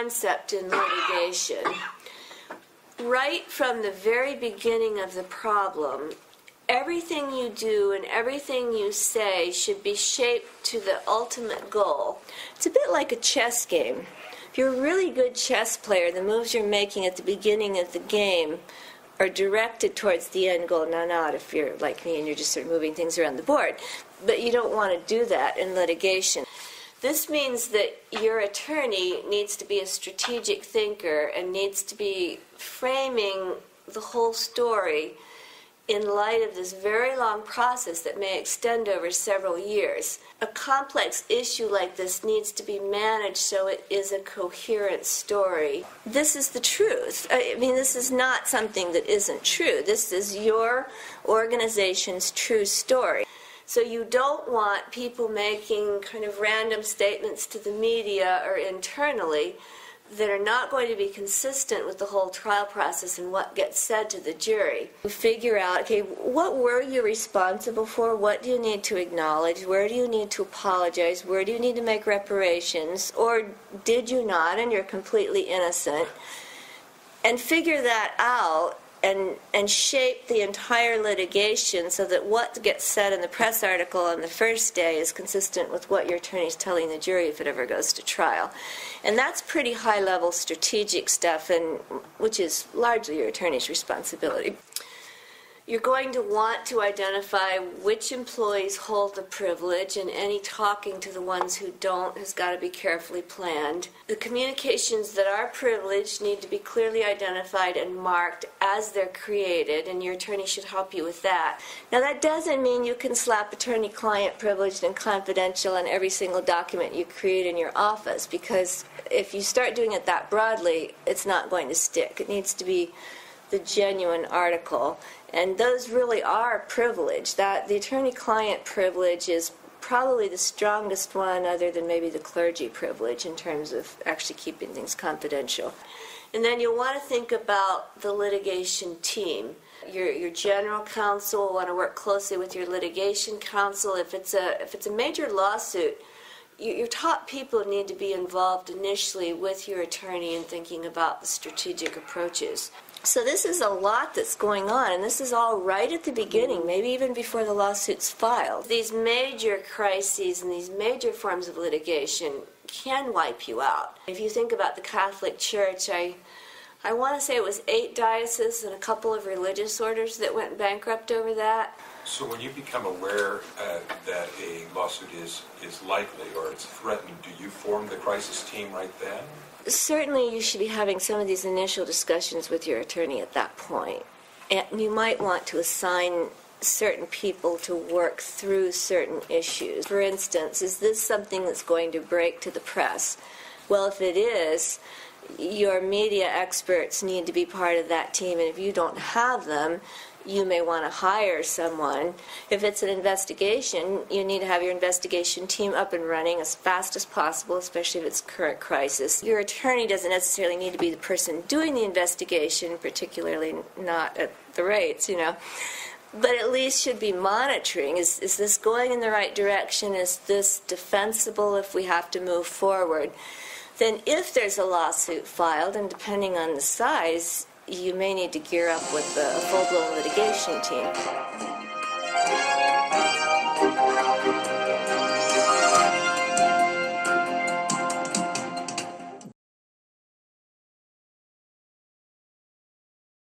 concept in litigation. Right from the very beginning of the problem, everything you do and everything you say should be shaped to the ultimate goal. It's a bit like a chess game. If you're a really good chess player, the moves you're making at the beginning of the game are directed towards the end goal. Now, not if you're like me and you're just sort of moving things around the board, but you don't want to do that in litigation. This means that your attorney needs to be a strategic thinker and needs to be framing the whole story in light of this very long process that may extend over several years. A complex issue like this needs to be managed so it is a coherent story. This is the truth. I mean, this is not something that isn't true. This is your organization's true story. So you don't want people making kind of random statements to the media or internally that are not going to be consistent with the whole trial process and what gets said to the jury. You figure out, okay, what were you responsible for? What do you need to acknowledge? Where do you need to apologize? Where do you need to make reparations? Or did you not and you're completely innocent? And figure that out and shape the entire litigation so that what gets said in the press article on the first day is consistent with what your attorney is telling the jury if it ever goes to trial. And that's pretty high-level strategic stuff, and which is largely your attorney's responsibility. You're going to want to identify which employees hold the privilege, and any talking to the ones who don't has got to be carefully planned. The communications that are privileged need to be clearly identified and marked as they're created, and your attorney should help you with that. Now, that doesn't mean you can slap attorney-client privileged and confidential on every single document you create in your office, because if you start doing it that broadly, it's not going to stick. It needs to be the genuine article. And those really are privileged. That the attorney-client privilege is probably the strongest one, other than maybe the clergy privilege, in terms of actually keeping things confidential. And then you'll want to think about the litigation team. Your general counsel will want to work closely with your litigation counsel. If it's a major lawsuit, your top people need to be involved initially with your attorney in thinking about the strategic approaches. So this is a lot that's going on, and this is all right at the beginning, maybe even before the lawsuit's filed. These major crises and these major forms of litigation can wipe you out. If you think about the Catholic Church, I want to say it was 8 dioceses and a couple of religious orders that went bankrupt over that. So when you become aware that a lawsuit is likely or it's threatened, do you form the crisis team right then? Certainly you should be having some of these initial discussions with your attorney at that point. And you might want to assign certain people to work through certain issues. For instance, is this something that's going to break to the press? Well, if it is, your media experts need to be part of that team, and if you don't have them, you may want to hire someone. If it's an investigation, you need to have your investigation team up and running as fast as possible, especially if it's current crisis. Your attorney doesn't necessarily need to be the person doing the investigation, particularly not at the rates, but at least should be monitoring. Is this going in the right direction? Is this defensible if we have to move forward? Then if there's a lawsuit filed, and depending on the size, you may need to gear up with a full-blown litigation team.